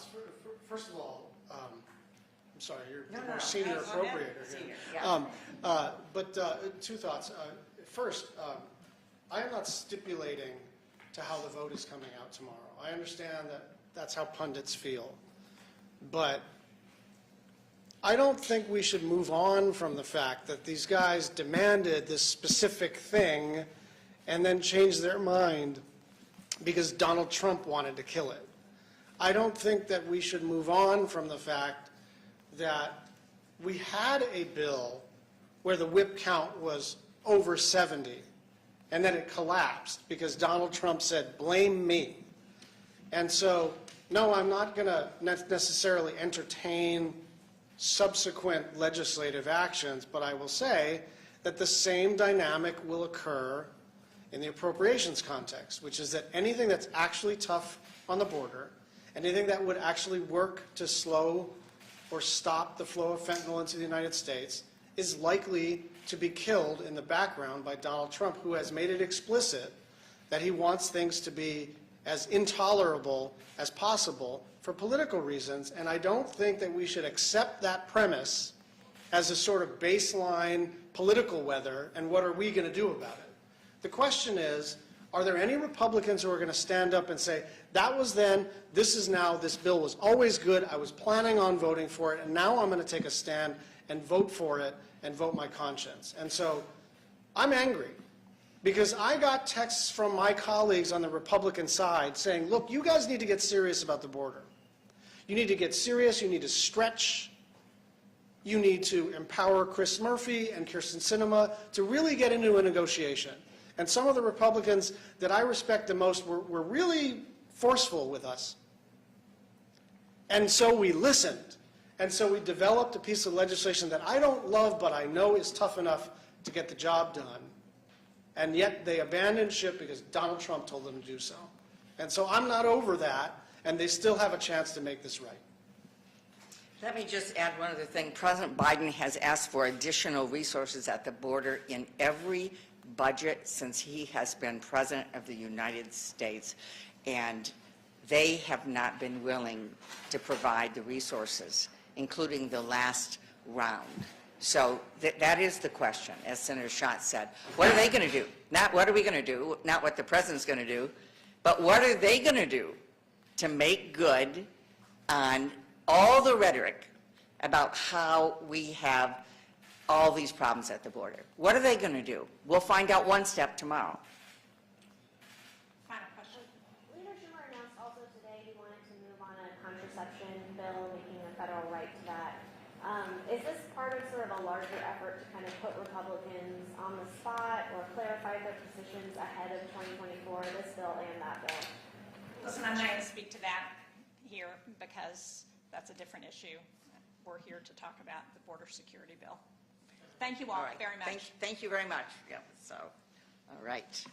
thoughts. First of all, I'm sorry, you're the No, more senior no, appropriator senior, here. yeah. But two thoughts. First, I am not stipulating to how the vote is coming out tomorrow. I understand that that's how pundits feel. But I don't think we should move on from the fact that these guys demanded this specific thing and then changed their mind because Donald Trump wanted to kill it. I don't think that we should move on from the fact that we had a bill where the whip count was over 70, and then it collapsed because Donald Trump said, blame me. And so, no, I'm not going to necessarily entertain subsequent legislative actions, but I will say that the same dynamic will occur in the appropriations context, which is that anything that's actually tough on the border, anything that would actually work to slow or stop the flow of fentanyl into the United States is likely to be killed in the background by Donald Trump, who has made it explicit that he wants things to be as intolerable as possible for political reasons. And I don't think that we should accept that premise as a sort of baseline political weather, and what are we going to do about it? The question is, are there any Republicans who are going to stand up and say, that was then, this is now, this bill was always good, I was planning on voting for it, and now I'm going to take a stand and vote for it and vote my conscience. And so I'm angry because I got texts from my colleagues on the Republican side saying, look, you guys need to get serious about the border. You need to get serious, you need to stretch, you need to empower Chris Murphy and Kirsten Sinema to really get into a negotiation. And some of the Republicans that I respect the most were really forceful with us. And so we listened. And so we developed a piece of legislation that I don't love, but I know is tough enough to get the job done. And yet they abandoned ship because Donald Trump told them to do so. And so I'm not over that, and they still have a chance to make this right. Let me just add one other thing. President Biden has asked for additional resources at the border in every budget since he has been president of the United States, and they have not been willing to provide the resources, including the last round. So that is the question, as Senator Schatz said. What are they going to do? Not what are we going to do, not what the president's going to do, but what are they going to do to make good on all the rhetoric about how we have all these problems at the border? What are they going to do? We'll find out one step tomorrow. Final question. Leader Schumer announced also today he wanted to move on a contraception bill, making a federal right to that. Is this part of sort of a larger effort to kind of put Republicans on the spot or clarify their positions ahead of 2024, this bill and that bill? Listen, I'm not going to speak to that here because that's a different issue. We're here to talk about the border security bill. Thank you all, All right. very much. Thank you very much. Yeah, so, all right.